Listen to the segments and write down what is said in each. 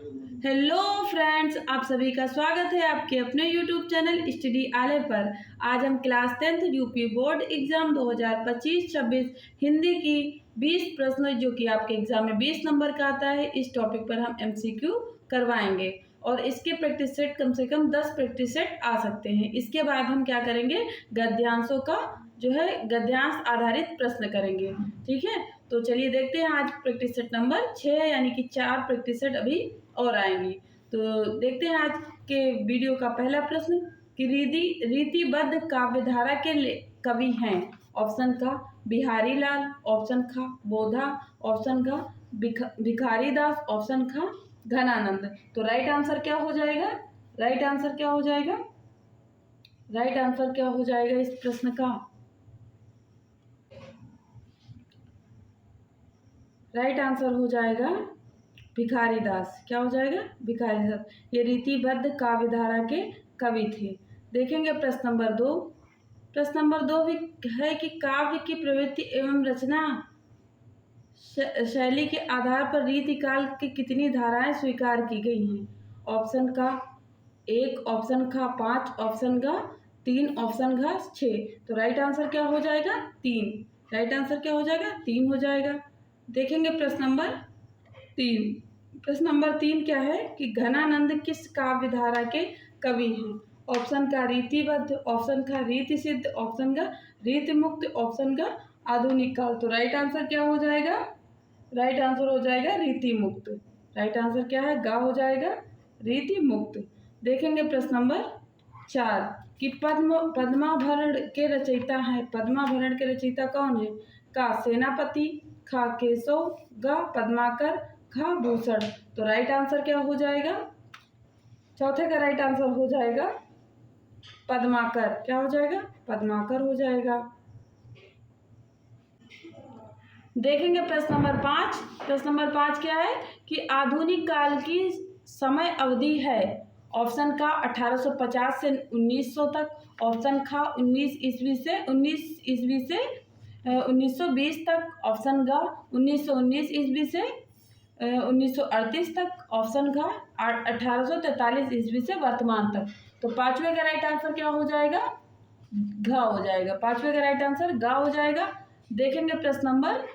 Hello friends, आप सभी का स्वागत है आपके अपने यूट्यूब चैनल स्टडी आले पर। आज हम class 10th UP board exam 2025-26 Hindi की 20 प्रश्न जो कि आपके एग्जाम में 20 नंबर का आता है, इस टॉपिक पर हम एमसीक्यू करवाएंगे और इसके प्रैक्टिस सेट कम से कम 10 प्रैक्टिस सेट आ सकते हैं। इसके बाद हम क्या करेंगे, गद्यांशों का जो है गद्यांश आधारित प्रश्न करेंगे। ठीक है, तो चलिए देखते हैं आज प्रैक्टिस सेट नंबर 6 यानी कि 4 प्रैक्टिस सेट अभी और आएंगी। तो देखते हैं आज के वीडियो का पहला प्रश्न कि रीतिबद्ध काव्यधारा के कवि हैं। ऑप्शन का बिहारी लाल, ऑप्शन का बोधा, ऑप्शन का भिखारी दास, ऑप्शन का घनानंद। तो राइट आंसर क्या हो जाएगा? राइट आंसर क्या हो जाएगा? राइट आंसर क्या हो जाएगा इस प्रश्न का? राइट आंसर हो जाएगा भिखारी दास। क्या हो जाएगा? भिखारी दास। ये रीतिबद्ध काव्यधारा के कवि थे। देखेंगे प्रश्न नंबर 2। प्रश्न नंबर 2 भी है कि काव्य की प्रवृत्ति एवं रचना शैली के आधार पर रीतिकाल की कितनी धाराएं स्वीकार की गई हैं? ऑप्शन का 1, ऑप्शन का 5, ऑप्शन का 3, ऑप्शन का 6। तो राइट आंसर क्या हो जाएगा? 3। राइट आंसर क्या हो जाएगा? 3 हो जाएगा। देखेंगे प्रश्न नंबर 3। प्रश्न नंबर 3 क्या है कि घनानंद किस काव्यधारा के कवि हैं? ऑप्शन का रीतिबद्ध, ऑप्शन का रीति सिद्ध, ऑप्शन का रीति मुक्त, ऑप्शन का आधुनिक काल। तो राइट आंसर क्या हो जाएगा? राइट आंसर हो जाएगा रीति मुक्त। राइट आंसर क्या है? गा हो जाएगा रीति मुक्त। देखेंगे प्रश्न नंबर 4 कि पद्माभरण के रचयिता हैं। पद्माभरण के रचयिता कौन है? का सेनापति, खा केशव, ग पद्माकर, खा भूषण। तो राइट आंसर क्या हो जाएगा? चौथे का राइट आंसर हो जाएगा पद्माकर। क्या हो जाएगा? पद्माकर हो जाएगा। देखेंगे प्रश्न नंबर 5। प्रश्न नंबर 5 क्या है कि आधुनिक काल की समय अवधि है। ऑप्शन का 1850 से 1900 तक, ऑप्शन का 19 ईस्वी से 1920 तक, ऑप्शन का 1919 ईस्वी से 1938 तक, ऑप्शन का 1843 ईस्वी से वर्तमान तक। तो पांचवे का राइट आंसर क्या हो जाएगा? घ हो जाएगा। पांचवे का राइट आंसर ग हो जाएगा। देखेंगे प्रश्न नंबर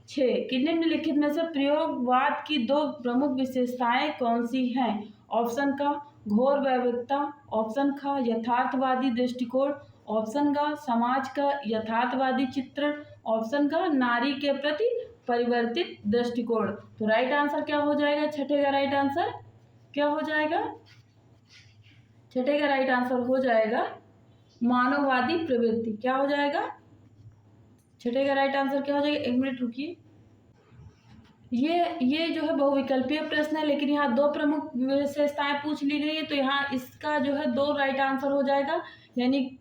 6 कि निम्नलिखित में से प्रयोगवाद की 2 प्रमुख विशेषताएं कौन सी हैं? ऑप्शन का घोर वैविधता, ऑप्शन का यथार्थवादी दृष्टिकोण, ऑप्शन का समाज का यथार्थवादी चित्रण, ऑप्शन का नारी के प्रति परिवर्तित दृष्टिकोण। तो राइट आंसर क्या हो जाएगा? छठे का राइट आंसर क्या हो जाएगा? छठे का राइट आंसर हो जाएगा मानववादी प्रवृत्ति। क्या हो जाएगा? छठे का राइट आंसर क्या हो जाएगा? 1 मिनट रुकिए। ये जो है बहुविकल्पीय प्रश्न है, लेकिन यहाँ 2 प्रमुख विशेषताएं पूछ ली गई है, तो यहाँ इसका जो है 2 राइट आंसर हो जाएगा, यानी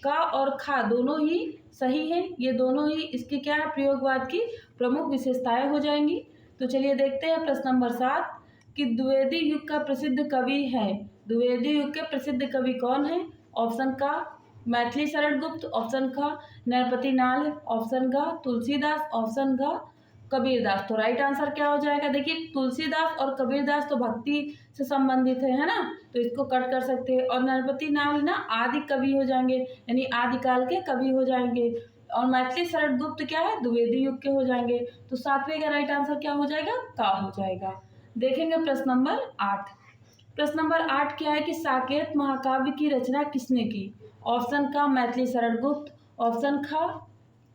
का और खा दोनों ही सही है। ये दोनों ही इसकी क्या है? प्रयोगवाद की प्रमुख विशेषताएं हो जाएंगी। तो चलिए देखते हैं प्रश्न नंबर 7 कि द्विवेदी युग का प्रसिद्ध कवि है। द्विवेदी युग के प्रसिद्ध कवि कौन है? ऑप्शन का मैथिली शरण गुप्त, ऑप्शन का नरपति नाल, ऑप्शन का तुलसीदास, ऑप्शन का कबीरदास। तो राइट आंसर क्या हो जाएगा? देखिए तुलसीदास और कबीरदास तो भक्ति से संबंधित है ना, तो इसको कट कर सकते हैं। और नरपति नाल ना आदि कवि हो जाएंगे, यानी आदिकाल के कवि हो जाएंगे। और मैथिली शरण गुप्त क्या है? द्विवेदी युग के हो जाएंगे। तो 7वें का राइट आंसर क्या हो जाएगा? का हो जाएगा। देखेंगे प्रश्न नंबर 8। प्रश्न नंबर 8 क्या है कि साकेत महाकाव्य की रचना किसने की? ऑप्शन का मैथिली शरण गुप्त, ऑप्शन का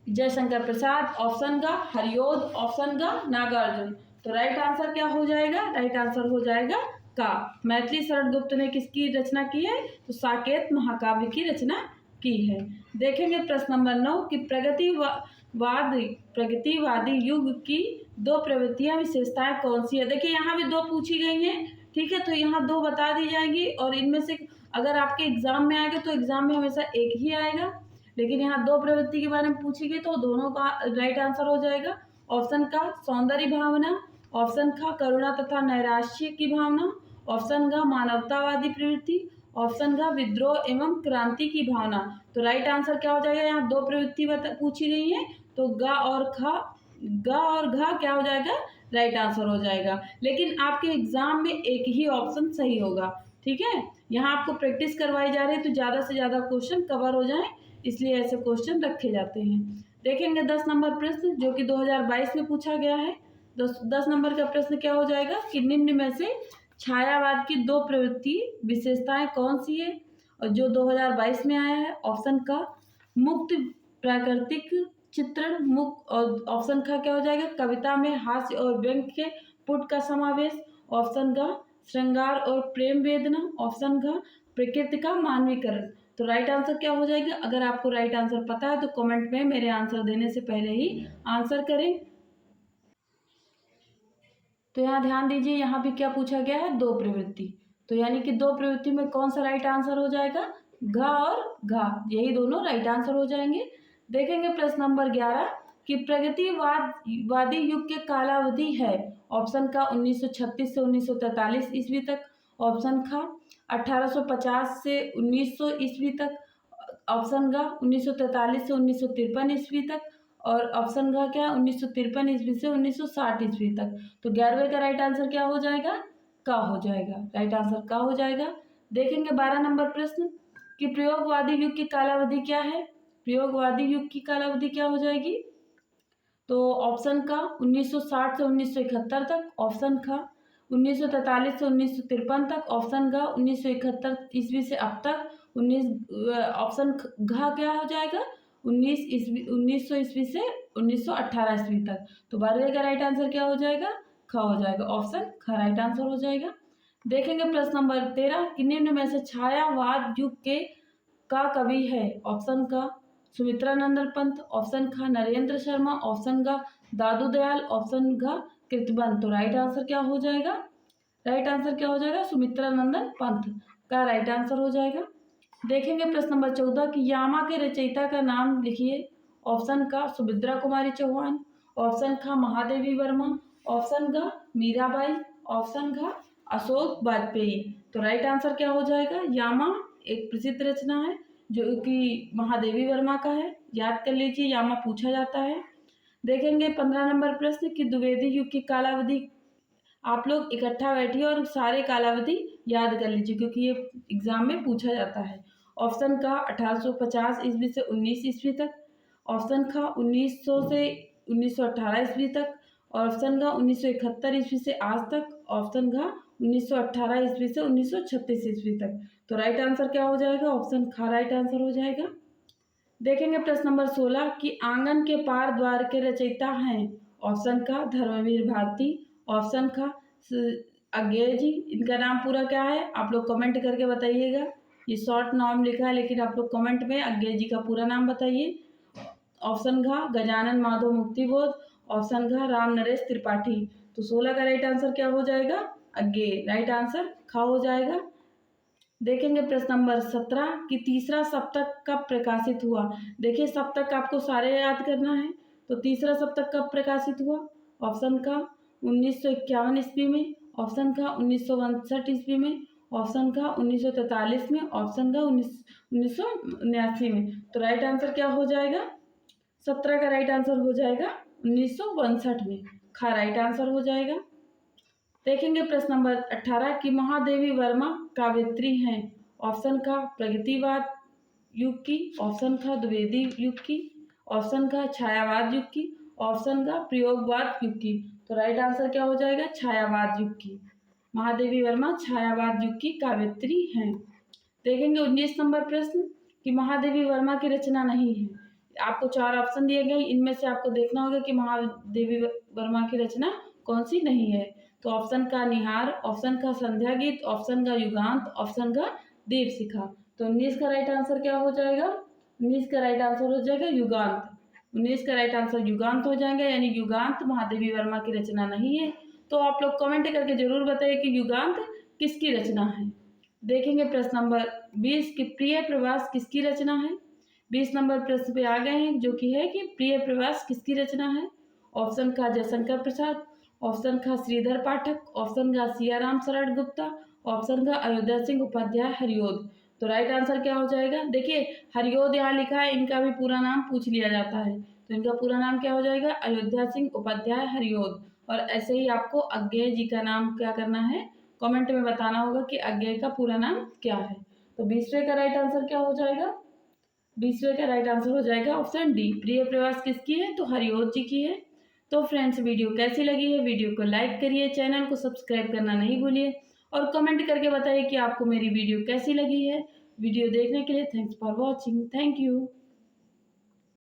जयशंकर प्रसाद, ऑप्शन का हरिओद, ऑप्शन का नागार्जुन। तो राइट आंसर क्या हो जाएगा? राइट आंसर हो जाएगा का। मैथिली शरण गुप्त ने किसकी रचना की है? तो साकेत महाकाव्य की रचना की है। देखेंगे प्रश्न नंबर 9 कि प्रगतिवादी युग की 2 प्रवृत्तियां विशेषताएं कौन सी है? देखिए यहाँ भी 2 पूछी गई हैं, ठीक है, तो यहाँ 2 बता दी जाएंगी और इनमें से अगर आपके एग्जाम में आएगा तो एग्जाम में हमेशा एक ही आएगा, लेकिन यहाँ 2 प्रवृत्ति के बारे में पूछी गई तो दोनों का राइट आंसर हो जाएगा। ऑप्शन का सौंदर्य भावना, ऑप्शन का करुणा तथा नैराश्य की भावना, ऑप्शन का मानवतावादी प्रवृत्ति, ऑप्शन का विद्रोह एवं क्रांति की भावना। तो राइट आंसर क्या हो जाएगा? यहाँ 2 प्रवृत्ति पूछी गई है, तो ग और घा क्या हो जाएगा? राइट आंसर हो जाएगा। लेकिन आपके एग्ज़ाम में एक ही ऑप्शन सही होगा, ठीक है। यहाँ आपको प्रैक्टिस करवाई जा रही है तो ज़्यादा से ज़्यादा क्वेश्चन कवर हो जाएँ, इसलिए ऐसे क्वेश्चन रखे जाते हैं। देखेंगे 10 नंबर प्रश्न जो कि 2022 में पूछा गया है। 10 नंबर का प्रश्न क्या हो जाएगा कि निम्न में से छायावाद की दो प्रवृत्ति विशेषताएं कौन सी है, और जो 2022 में आया है। ऑप्शन का मुक्त प्राकृतिक चित्रण मुक्त, और ऑप्शन का क्या हो जाएगा कविता में हास्य और व्यंग के पुट का समावेश। ऑप्शन का श्रृंगार और प्रेम वेदना। ऑप्शन का प्रकृति का मानवीकरण। तो राइट आंसर क्या हो जाएगा। अगर आपको राइट आंसर पता है तो कमेंट में मेरे आंसर देने से पहले ही आंसर करें। तो यहाँ ध्यान दीजिए, यहाँ भी क्या पूछा गया है, दो प्रवृत्ति। तो यानी कि दो प्रवृत्ति में कौन सा राइट आंसर हो जाएगा, घ और घा, यही दोनों राइट आंसर हो जाएंगे। देखेंगे प्रश्न नंबर 11 कि प्रगतिवादी युग के कालावधि है। ऑप्शन का 1936 से 1943 ईस्वी तक। ऑप्शन का 1850 से 1900 ईस्वी तक। ऑप्शन का 1943 से 1953 ईस्वी तक। और ऑप्शन का क्या 1953 ईस्वी से 1960 ईस्वी तक। तो 11वें का राइट आंसर क्या हो जाएगा, का हो जाएगा। राइट आंसर का हो जाएगा। देखेंगे 12 नंबर प्रश्न कि प्रयोगवादी युग की कालावधि क्या है। प्रयोगवादी युग की कालावधि क्या हो जाएगी। तो ऑप्शन का 1960 से 1971 तक। ऑप्शन का 1943 से 1953 तक। ऑप्शन का 1971 ईस्वी से अब तक। 19 ऑप्शन घ क्या हो जाएगा 1900 ईस्वी से 1918 ईस्वी तक। तो 12वें का राइट आंसर क्या हो जाएगा, ख हो जाएगा। ऑप्शन ख राइट आंसर हो जाएगा। देखेंगे प्रश्न नंबर 13 कि निम्न में से छायावाद युग के का कवि है। ऑप्शन का सुमित्रा नंदन पंत। ऑप्शन का नरेंद्र शर्मा। ऑप्शन का दादू दयाल। ऑप्शन का कृतबंध। तो राइट आंसर क्या हो जाएगा, राइट आंसर क्या हो जाएगा सुमित्रा नंदन पंत का राइट आंसर हो जाएगा। देखेंगे प्रश्न नंबर 14 कि यामा के रचयिता का नाम लिखिए। ऑप्शन का सुभद्रा कुमारी चौहान। ऑप्शन का महादेवी वर्मा। ऑप्शन का मीराबाई। ऑप्शन का अशोक वाजपेयी। तो राइट आंसर क्या हो जाएगा, यामा एक प्रसिद्ध रचना है जो कि महादेवी वर्मा का है। याद कर लीजिए, यामा पूछा जाता है। देखेंगे 15 नंबर प्रश्न कि द्विवेदी युग की कालावधि। आप लोग इकट्ठा बैठिए और सारे कालावधि याद कर लीजिए क्योंकि ये एग्जाम में पूछा जाता है। ऑप्शन का 1850 ईस्वी से 19 ईस्वी तक। ऑप्शन का 1900 से 1918 ईस्वी तक। ऑप्शन का 1971 ईस्वी से आज तक। ऑप्शन का 1918 ईस्वी से 1936 ईस्वी तक। तो राइट आंसर क्या हो जाएगा, ऑप्शन खा राइट आंसर हो जाएगा। देखेंगे प्रश्न नंबर 16 कि आंगन के पार द्वार के रचयिता हैं। ऑप्शन का धर्मवीर भारती। ऑप्शन का अज्ञेय जी। इनका नाम पूरा क्या है आप लोग कमेंट करके बताइएगा। ये शॉर्ट नाम लिखा है लेकिन आप लोग कमेंट में अज्ञेय जी का पूरा नाम बताइए। ऑप्शन घ गजानन माधव मुक्तिबोध। ऑप्शन घ राम नरेश त्रिपाठी। तो 16 का राइट आंसर क्या हो जाएगा, अज्ञेय। राइट आंसर ख हो जाएगा। देखेंगे प्रश्न नंबर 17 कि तीसरा सप्तक कब प्रकाशित हुआ। देखिए सप्तक आपको सारे याद करना है। तो तीसरा सप्तक कब प्रकाशित हुआ। ऑप्शन का 1951 ईस्वी में। ऑप्शन का 1962 ईस्वी में। ऑप्शन का 1943 में। ऑप्शन का 1979 में। तो राइट आंसर क्या हो जाएगा, 17 का राइट आंसर हो जाएगा 1962 में। खा राइट आंसर हो जाएगा। देखेंगे प्रश्न नंबर 18 कि महादेवी वर्मा काव्यत्री हैं। ऑप्शन का प्रगतिवाद युग की। ऑप्शन का द्विवेदी युग की। ऑप्शन का छायावाद युग की। ऑप्शन का प्रयोगवाद युग की। तो राइट आंसर क्या हो जाएगा, छायावाद युग की। महादेवी वर्मा छायावाद युग की काव्यत्री हैं। देखेंगे 19 नंबर प्रश्न कि महादेवी वर्मा की रचना नहीं है। आपको 4 ऑप्शन दिए गए, इनमें से आपको देखना होगा कि महादेवी वर्मा की रचना कौन सी नहीं है। तो ऑप्शन का निहार। ऑप्शन का संध्या गीत। ऑप्शन का युगांत। ऑप्शन का दीपशिखा। तो 19 का राइट आंसर क्या हो जाएगा, 19 का राइट आंसर हो जाएगा युगांत। 19 का राइट आंसर युगांत हो जाएगा, यानी युगांत महादेवी वर्मा की रचना नहीं है। तो आप लोग कमेंट करके जरूर बताइए कि युगांत किसकी रचना है। देखेंगे प्रश्न नंबर 20 कि प्रिय प्रवास किसकी रचना है। 20 नंबर प्रश्न पे आ गए हैं जो कि है कि प्रिय प्रवास किसकी रचना है। ऑप्शन का जयशंकर प्रसाद। ऑप्शन का श्रीधर पाठक। ऑप्शन का सियाराम शरण गुप्ता। ऑप्शन का अयोध्या सिंह उपाध्याय हरिओद। तो राइट आंसर क्या हो जाएगा, देखिए हरिओद यहाँ लिखा है, इनका भी पूरा नाम पूछ लिया जाता है। तो इनका पूरा नाम क्या हो जाएगा, अयोध्या सिंह उपाध्याय हरिओद। और ऐसे ही आपको अज्ञेय जी का नाम क्या करना है, कमेंट में बताना होगा कि अज्ञेय का पूरा नाम क्या है। तो 20वें का राइट आंसर क्या हो जाएगा? 20वें का राइट आंसर हो जाएगा ऑप्शन डी। प्रिय प्रवास किसकी है? तो हरिओत जी की है। तो फ्रेंड्स, वीडियो कैसी लगी है? वीडियो को लाइक करिए, चैनल को सब्सक्राइब करना नहीं भूलिए और कमेंट करके बताइए कि आपको मेरी वीडियो कैसी लगी है। वीडियो देखने के लिए thanks for watching. Thank you.